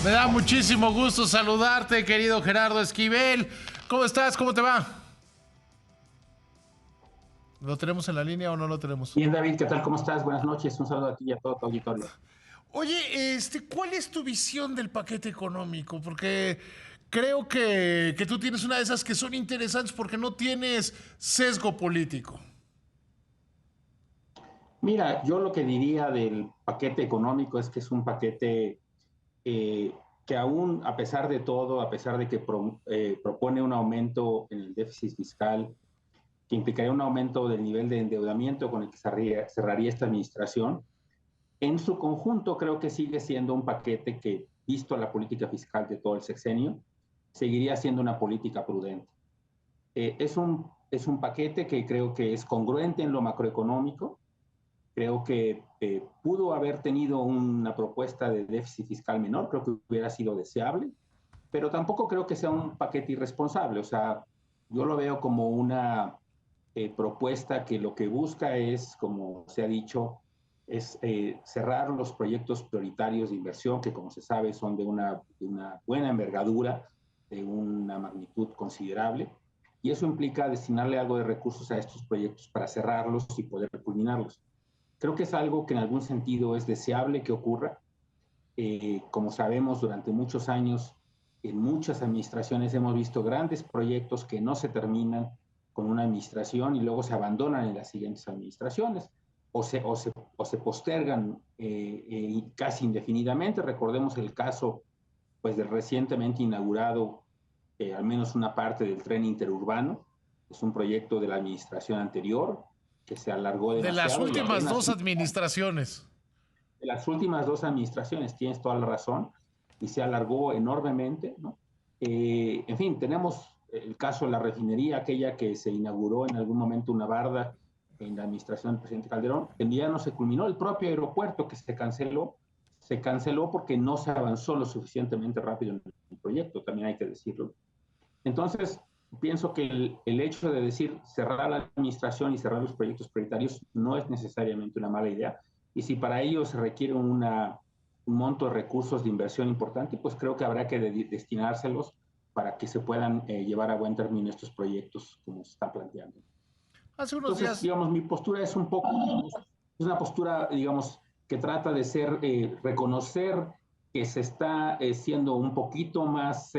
Me da muchísimo gusto saludarte, querido Gerardo Esquivel. ¿Cómo estás? ¿Cómo te va? ¿Lo tenemos en la línea o no lo tenemos? Bien, David, ¿qué tal? ¿Cómo estás? Buenas noches. Un saludo a ti y a todo tu auditorio. Oye, ¿cuál es tu visión del paquete económico? Porque creo que tú tienes una de esas que son interesantes porque no tienes sesgo político. Mira, yo lo que diría del paquete económico es que es un paquete eh, que aún, a pesar de todo, a pesar de que propone un aumento en el déficit fiscal, que implicaría un aumento del nivel de endeudamiento con el que cerraría esta administración, en su conjunto creo que sigue siendo un paquete que, visto la política fiscal de todo el sexenio, seguiría siendo una política prudente. Es un paquete que creo que es congruente en lo macroeconómico. Creo que pudo haber tenido una propuesta de déficit fiscal menor, creo que hubiera sido deseable, pero tampoco creo que sea un paquete irresponsable. O sea, yo lo veo como una propuesta que lo que busca es, como se ha dicho, es cerrar los proyectos prioritarios de inversión, que como se sabe son de una buena envergadura, de una magnitud considerable, y eso implica destinarle algo de recursos a estos proyectos para cerrarlos y poder culminarlos. Creo que es algo que en algún sentido es deseable que ocurra. Como sabemos, durante muchos años, en muchas administraciones hemos visto grandes proyectos que no se terminan con una administración y luego se abandonan en las siguientes administraciones o se postergan casi indefinidamente. Recordemos el caso pues, del recientemente inaugurado, al menos una parte del tren interurbano. Es un proyecto de la administración anterior que se alargó De las demasiado y últimas apenas dos administraciones. de las últimas dos administraciones, tienes toda la razón, y se alargó enormemente, ¿no? En fin, tenemos el caso de la refinería, aquella que se inauguró en algún momento una barda en la administración del presidente Calderón, en día no se culminó. El propio aeropuerto que se canceló porque no se avanzó lo suficientemente rápido en el proyecto, también hay que decirlo. Entonces, pienso que el hecho de decir cerrar la administración y cerrar los proyectos prioritarios no es necesariamente una mala idea. Y si para ello se requiere un monto de recursos de inversión importante, pues creo que habrá que destinárselos para que se puedan llevar a buen término estos proyectos como se está planteando. Hace unos Entonces, días, digamos, mi postura es un poco, es una postura, digamos, que trata de ser, reconocer que se está siendo un poquito más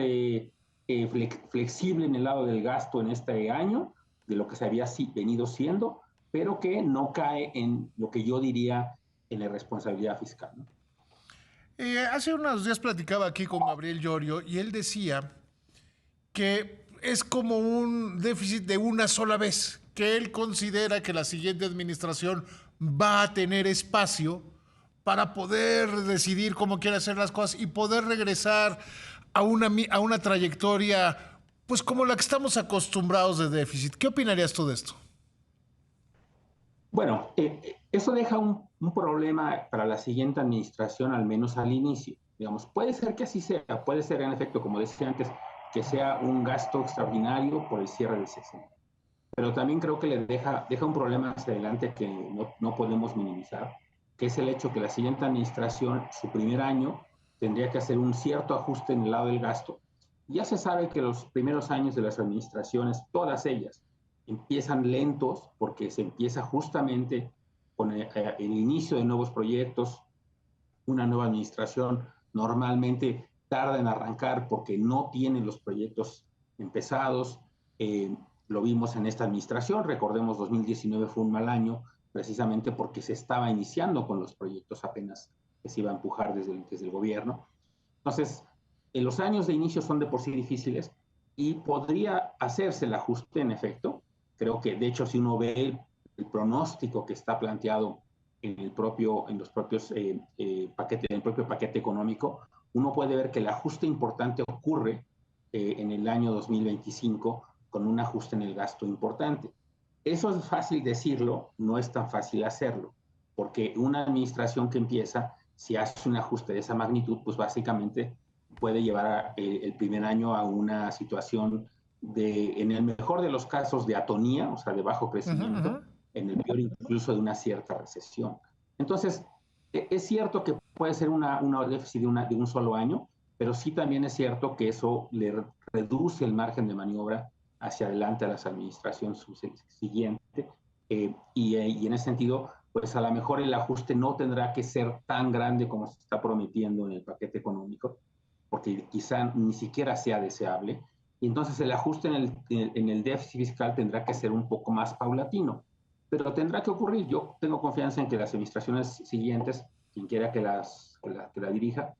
flexible en el lado del gasto en este año, de lo que se había venido siendo, pero que no cae en lo que yo diría en la irresponsabilidad fiscal, ¿no? hace unos días platicaba aquí con Gabriel Llorio y él decía que es como un déficit de una sola vez, que él considera que la siguiente administración va a tener espacio para poder decidir cómo quiere hacer las cosas y poder regresar a una trayectoria, pues como la que estamos acostumbrados de déficit. ¿Qué opinarías tú de esto? Bueno, eso deja un problema para la siguiente administración, al menos al inicio. Digamos, puede ser que así sea, puede ser en efecto, como decía antes, que sea un gasto extraordinario por el cierre del sexenio. Pero también creo que le deja un problema hacia adelante que no podemos minimizar, que es el hecho que la siguiente administración, su primer año, tendría que hacer un cierto ajuste en el lado del gasto. Ya se sabe que los primeros años de las administraciones, todas ellas, empiezan lentos porque se empieza justamente con el inicio de nuevos proyectos. Una nueva administración normalmente tarda en arrancar porque no tiene los proyectos empezados. Lo vimos en esta administración, recordemos 2019 fue un mal año precisamente porque se estaba iniciando con los proyectos apenas que se iba a empujar desde el gobierno. Entonces, los años de inicio son de por sí difíciles y podría hacerse el ajuste en efecto. Creo que, de hecho, si uno ve el pronóstico que está planteado en los propios paquetes, en el propio paquete económico, uno puede ver que el ajuste importante ocurre en el año 2025 con un ajuste en el gasto importante. Eso es fácil decirlo, no es tan fácil hacerlo, porque una administración que empieza, si hace un ajuste de esa magnitud, pues básicamente puede llevar el primer año a una situación en el mejor de los casos, de atonía, o sea, de bajo Uh -huh, uh crecimiento, -huh. en el peor incluso de una cierta recesión. Entonces, es cierto que puede ser una déficit de un solo año, pero sí también es cierto que eso le reduce el margen de maniobra hacia adelante a las administraciones siguientes, y en ese sentido, pues a lo mejor el ajuste no tendrá que ser tan grande como se está prometiendo en el paquete económico, porque quizá ni siquiera sea deseable, y entonces el ajuste en el déficit fiscal tendrá que ser un poco más paulatino, pero tendrá que ocurrir. Yo tengo confianza en que las administraciones siguientes, quien quiera que la dirija,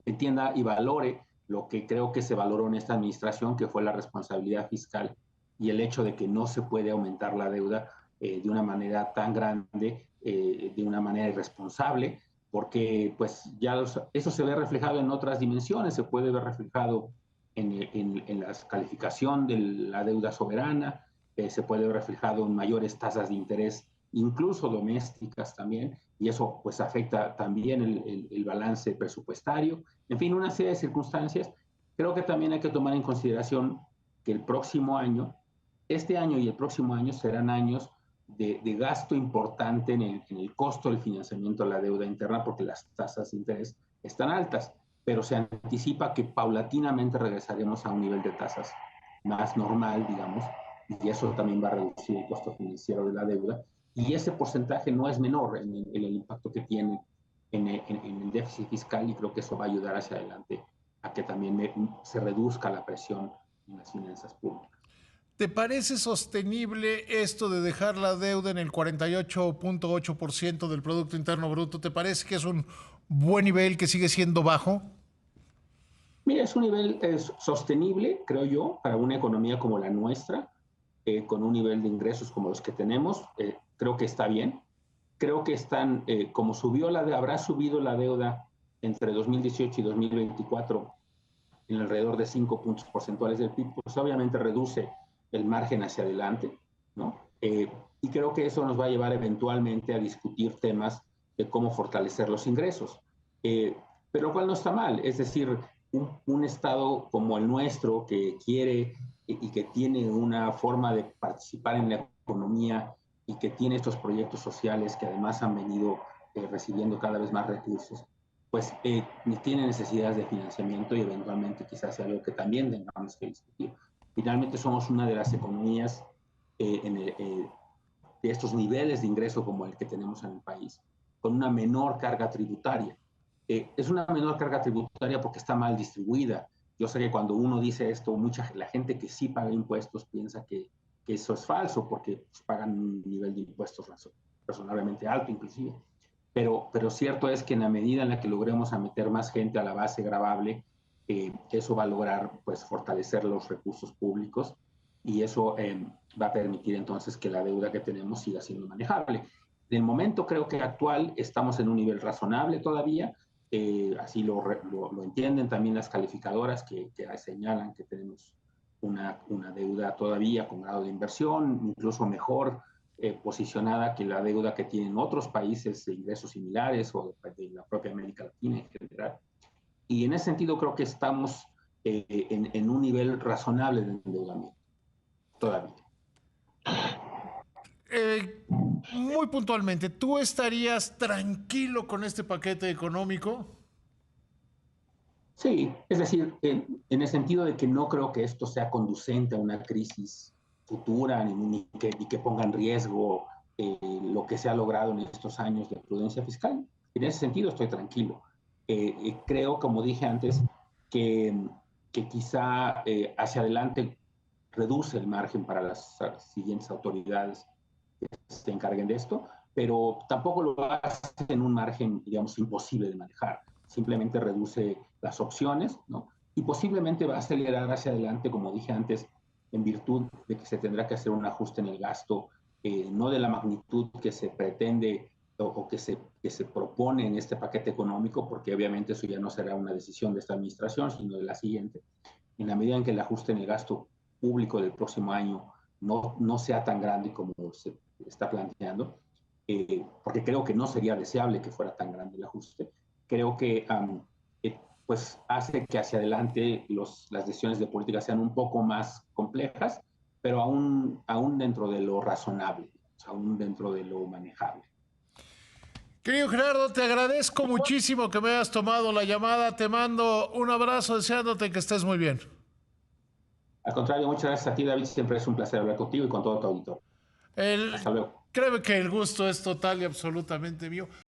entienda y valore lo que creo que se valoró en esta administración, que fue la responsabilidad fiscal y el hecho de que no se puede aumentar la deuda de una manera tan grande, de una manera irresponsable, porque pues ya eso se ve reflejado en otras dimensiones, se puede ver reflejado en la calificación de la deuda soberana, se puede ver reflejado en mayores tasas de interés, incluso domésticas también, y eso pues afecta también el balance presupuestario. En fin, una serie de circunstancias. Creo que también hay que tomar en consideración que el próximo año, este año y el próximo año serán años de gasto importante en el costo del financiamiento de la deuda interna, porque las tasas de interés están altas, pero se anticipa que paulatinamente regresaremos a un nivel de tasas más normal, digamos, y eso también va a reducir el costo financiero de la deuda, y ese porcentaje no es menor en el impacto que tiene en el déficit fiscal, y creo que eso va a ayudar hacia adelante a que también se reduzca la presión en las finanzas públicas. ¿Te parece sostenible esto de dejar la deuda en el 48.8% del Producto Interno Bruto? ¿Te parece que es un buen nivel, que sigue siendo bajo? Mira, es un nivel sostenible, creo yo, para una economía como la nuestra, con un nivel de ingresos como los que tenemos. Creo que está bien. Creo que están, como habrá subido la deuda entre 2018 y 2024 en alrededor de 5 puntos porcentuales del PIB, pues obviamente reduce el margen hacia adelante, ¿no? Y creo que eso nos va a llevar eventualmente a discutir temas de cómo fortalecer los ingresos. Pero lo cual no está mal, es decir, un Estado como el nuestro que quiere y que tiene una forma de participar en la economía y que tiene estos proyectos sociales que además han venido recibiendo cada vez más recursos, pues tiene necesidades de financiamiento y eventualmente quizás sea algo que también tengamos que discutir. Finalmente somos una de las economías de estos niveles de ingreso como el que tenemos en el país, con una menor carga tributaria. Es una menor carga tributaria porque está mal distribuida. Yo sé que cuando uno dice esto, la gente que sí paga impuestos piensa que eso es falso, porque pues, pagan un nivel de impuestos razonablemente alto inclusive. Pero cierto es que en la medida en la que logremos a meter más gente a la base gravable, eso va a lograr pues, fortalecer los recursos públicos, y eso va a permitir entonces que la deuda que tenemos siga siendo manejable. En el momento creo que actual estamos en un nivel razonable todavía, así lo entienden también las calificadoras que señalan que tenemos una deuda todavía con grado de inversión, incluso mejor posicionada que la deuda que tienen otros países de ingresos similares o de la propia América Latina en general. Y en ese sentido creo que estamos en un nivel razonable de endeudamiento todavía. Muy puntualmente, ¿tú estarías tranquilo con este paquete económico? Sí, es decir, en el sentido de que no creo que esto sea conducente a una crisis futura ni que ponga en riesgo lo que se ha logrado en estos años de prudencia fiscal. En ese sentido estoy tranquilo. Creo, como dije antes, que, que quizá hacia adelante reduce el margen para las siguientes autoridades que se encarguen de esto, pero tampoco lo hace en un margen, digamos, imposible de manejar. Simplemente reduce las opciones, ¿no? Y posiblemente va a acelerar hacia adelante, como dije antes, en virtud de que se tendrá que hacer un ajuste en el gasto, no de la magnitud que se pretende o que se propone en este paquete económico, porque obviamente eso ya no será una decisión de esta administración, sino de la siguiente. En la medida en que el ajuste en el gasto público del próximo año no sea tan grande como se está planteando, porque creo que no sería deseable que fuera tan grande el ajuste, creo que pues hace que hacia adelante las decisiones de política sean un poco más complejas, pero aún dentro de lo razonable, aún dentro de lo manejable. Querido Gerardo, te agradezco muchísimo que me hayas tomado la llamada. Te mando un abrazo deseándote que estés muy bien. Al contrario, muchas gracias a ti, David. Siempre es un placer hablar contigo y con todo tu auditorio. El, Hasta luego. créeme que el gusto es total y absolutamente mío.